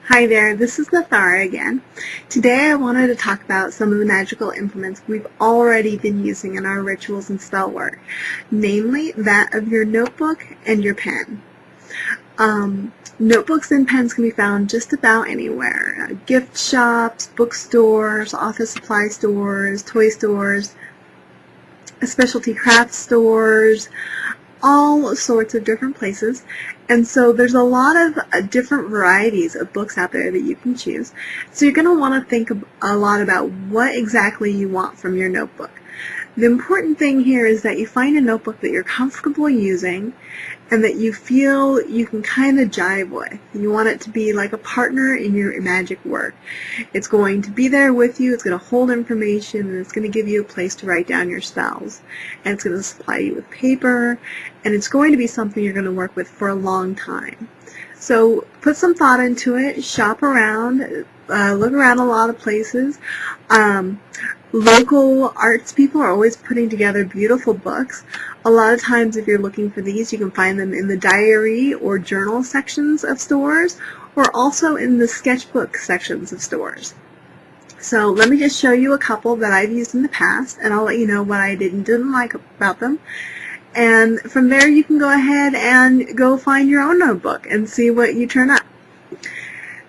Hi there, this is Nathara again. Today I wanted to talk about some of the magical implements we've already been using in our rituals and spell work, namely that of your notebook and your pen. Notebooks and pens can be found just about anywhere. Gift shops, bookstores, office supply stores, toy stores, specialty craft stores, all sorts of different places. And so there's a lot of different varieties of books out there that you can choose. So you're going to want to think a lot about what exactly you want from your notebook. The important thing here is that you find a notebook that you're comfortable using and that you feel you can kind of jive with. You want it to be like a partner in your magic work. It's going to be there with you, it's going to hold information, and it's going to give you a place to write down your spells. And it's going to supply you with paper, and it's going to be something you're going to work with for a long time. So put some thought into it, shop around, look around a lot of places. Local arts people are always putting together beautiful books. A lot of times if you're looking for these, you can find them in the diary or journal sections of stores, or also in the sketchbook sections of stores. So let me just show you a couple that I've used in the past, and I'll let you know what I did and didn't like about them. And from there you can go ahead and go find your own notebook and see what you turn up.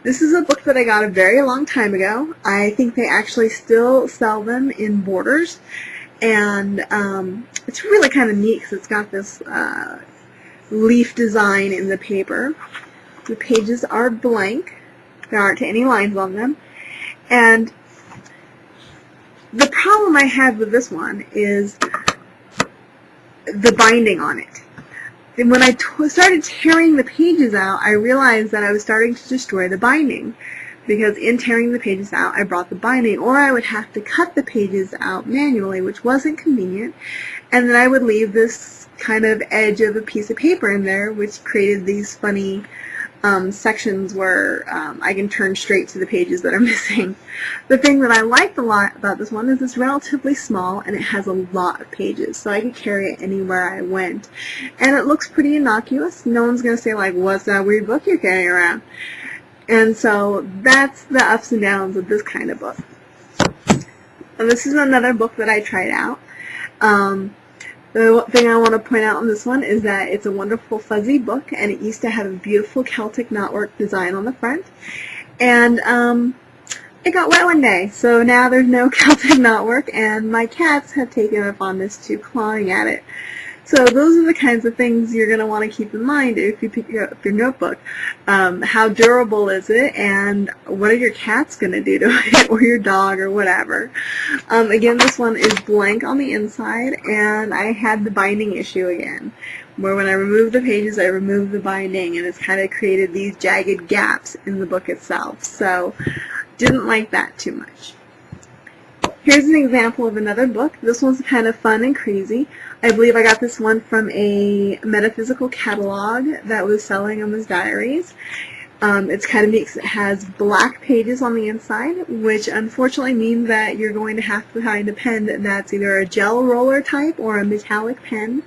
This is a book that I got a very long time ago. I think they actually still sell them in Borders, and it's really kind of neat because it's got this leaf design in the paper. The pages are blank. There aren't any lines on them. And the problem I had with this one is the binding on it. And when I started tearing the pages out, I realized that I was starting to destroy the binding, because in tearing the pages out, I brought the binding, or I would have to cut the pages out manually, which wasn't convenient, and then I would leave this kind of edge of a piece of paper in there, which created these funny sections where I can turn straight to the pages that are missing. The thing that I liked a lot about this one is it's relatively small and it has a lot of pages, so I could carry it anywhere I went. And it looks pretty innocuous. No one's going to say, like, what's that weird book you're carrying around? And so that's the ups and downs of this kind of book. And this is another book that I tried out. The thing I want to point out on this one is that it's a wonderful fuzzy book, and it used to have a beautiful Celtic knotwork design on the front. And it got wet one day, so now there's no Celtic knotwork, and my cats have taken a fondness to clawing at it. So those are the kinds of things you're going to want to keep in mind if you pick up your notebook. How durable is it, and what are your cats going to do to it, or your dog, or whatever. Again, this one is blank on the inside, and I had the binding issue again, where when I removed the pages, I removed the binding, and it's kind of created these jagged gaps in the book itself. So didn't like that too much. Here's an example of another book. This one's kind of fun and crazy. I believe I got this one from a metaphysical catalog that was selling on those diaries. It's kind of neat because it has black pages on the inside, which unfortunately means that you're going to have to find a pen that's either a gel roller type or a metallic pen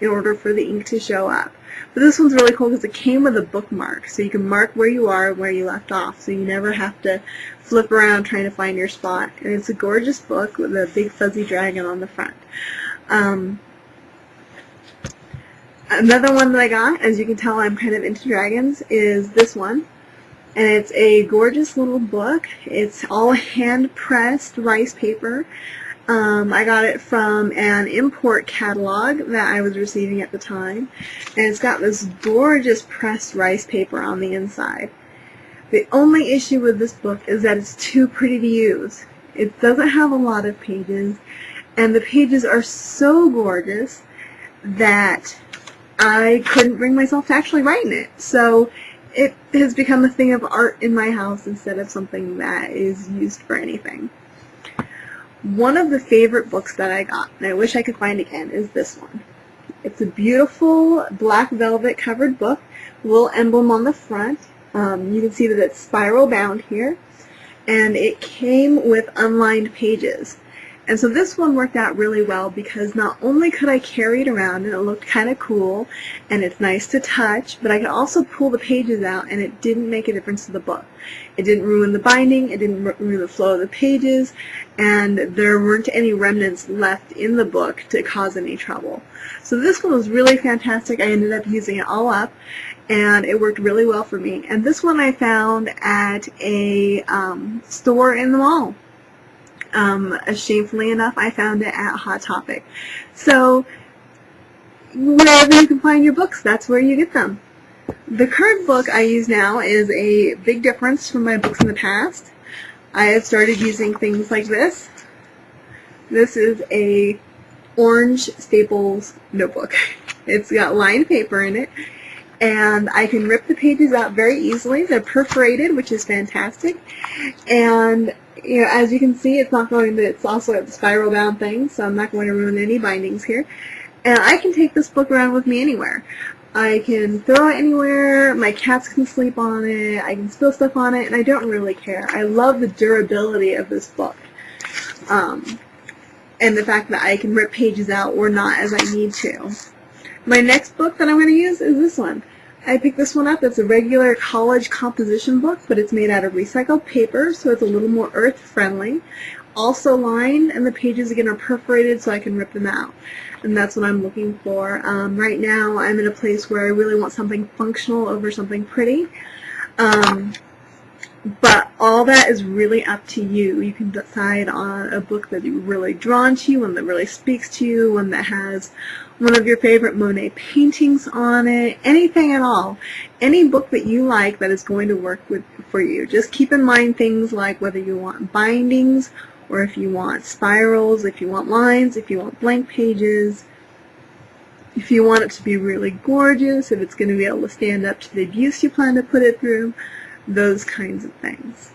in order for the ink to show up. But this one's really cool because it came with a bookmark, so you can mark where you are and where you left off, so you never have to flip around trying to find your spot. And it's a gorgeous book with a big fuzzy dragon on the front. Another one that I got, as you can tell I'm kind of into dragons, is this one. And it's a gorgeous little book. It's all hand-pressed rice paper. I got it from an import catalog that I was receiving at the time. And it's got this gorgeous pressed rice paper on the inside. The only issue with this book is that it's too pretty to use. It doesn't have a lot of pages, and the pages are so gorgeous that I couldn't bring myself to actually write in it. So it has become a thing of art in my house instead of something that is used for anything. One of the favorite books that I got, and I wish I could find again, is this one. It's a beautiful black velvet covered book, a little emblem on the front. You can see that it's spiral bound here, and it came with unlined pages. And so this one worked out really well because not only could I carry it around and it looked kind of cool and it's nice to touch, but I could also pull the pages out and it didn't make a difference to the book. It didn't ruin the binding, it didn't ruin the flow of the pages, and there weren't any remnants left in the book to cause any trouble. So this one was really fantastic. I ended up using it all up, and it worked really well for me. And this one I found at a store in the mall. Shamefully enough, I found it at Hot Topic. So wherever you can find your books, that's where you get them. The current book I use now is a big difference from my books in the past. I have started using things like this. This is a orange Staples notebook. It's got lined paper in it, and I can rip the pages out very easily. They're perforated, which is fantastic. And you know, as you can see, it's also got the spiral bound thing, so I'm not going to ruin any bindings here. And I can take this book around with me anywhere. I can throw it anywhere, my cats can sleep on it, I can spill stuff on it, and I don't really care. I love the durability of this book. And the fact that I can rip pages out or not as I need to. My next book that I'm going to use is this one. I picked this one up. It's a regular college composition book, but it's made out of recycled paper, so it's a little more earth-friendly. Also lined, and the pages again are perforated so I can rip them out. And that's what I'm looking for. Right now I'm in a place where I really want something functional over something pretty. But all that is really up to you. You can decide on a book that you're really drawn to, one that really speaks to you, one that has one of your favorite Monet paintings on it, anything at all. Any book that you like that is going to work for you. Just keep in mind things like whether you want bindings, or if you want spirals, if you want lines, if you want blank pages, if you want it to be really gorgeous, if it's going to be able to stand up to the abuse you plan to put it through, those kinds of things.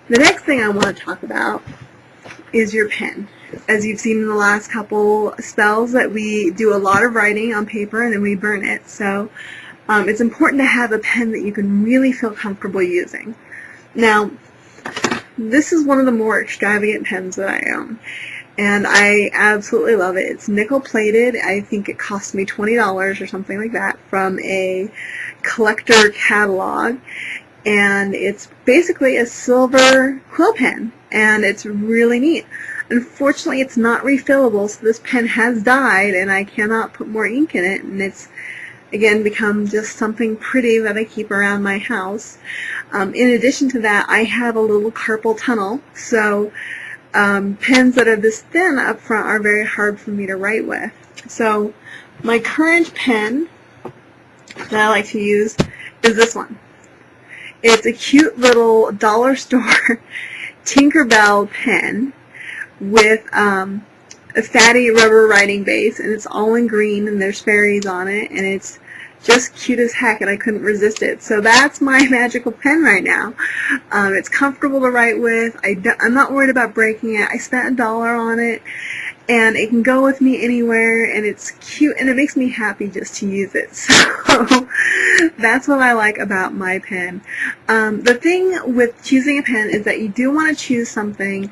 The next thing I want to talk about is your pen. As you've seen in the last couple spells, that we do a lot of writing on paper and then we burn it. So it's important to have a pen that you can really feel comfortable using. Now, this is one of the more extravagant pens that I own, and I absolutely love it. It's nickel plated. I think it cost me $20 or something like that from a collector catalog, and it's basically a silver quill pen, and it's really neat. Unfortunately, it's not refillable, so this pen has died, and I cannot put more ink in it, and it's again become just something pretty that I keep around my house. In addition to that, I have a little carpal tunnel, so pens that are this thin up front are very hard for me to write with. So my current pen that I like to use is this one. It's a cute little dollar store Tinkerbell pen with a fatty rubber writing base, and it's all in green, and there's fairies on it, and it's just cute as heck, and I couldn't resist it. So that's my magical pen right now. It's comfortable to write with. I'm not worried about breaking it. I spent $1 on it, and it can go with me anywhere, and it's cute, and it makes me happy just to use it. So that's what I like about my pen. The thing with choosing a pen is that you do want to choose something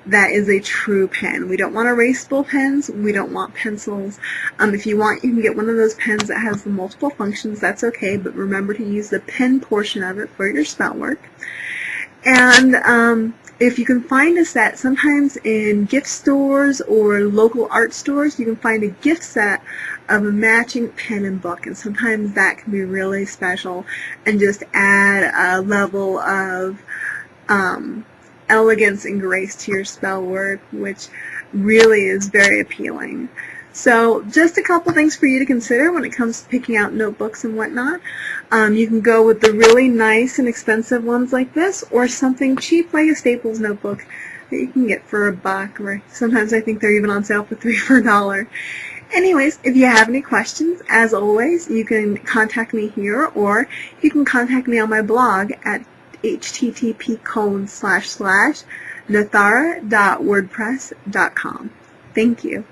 that is a true pen. We don't want erasable pens. We don't want pencils. If you want, you can get one of those pens that has the multiple functions. That's okay, but remember to use the pen portion of it for your spell work. And if you can find a set, sometimes in gift stores or local art stores, you can find a gift set of a matching pen and book, and sometimes that can be really special and just add a level of elegance and grace to your spell work, which really is very appealing. So just a couple things for you to consider when it comes to picking out notebooks and whatnot. You can go with the really nice and expensive ones like this, or something cheap like a Staples notebook that you can get for $1, or sometimes I think they're even on sale for $3 for $1. Anyways, if you have any questions, as always, you can contact me here, or you can contact me on my blog at http://nathara.wordpress.com. Thank you.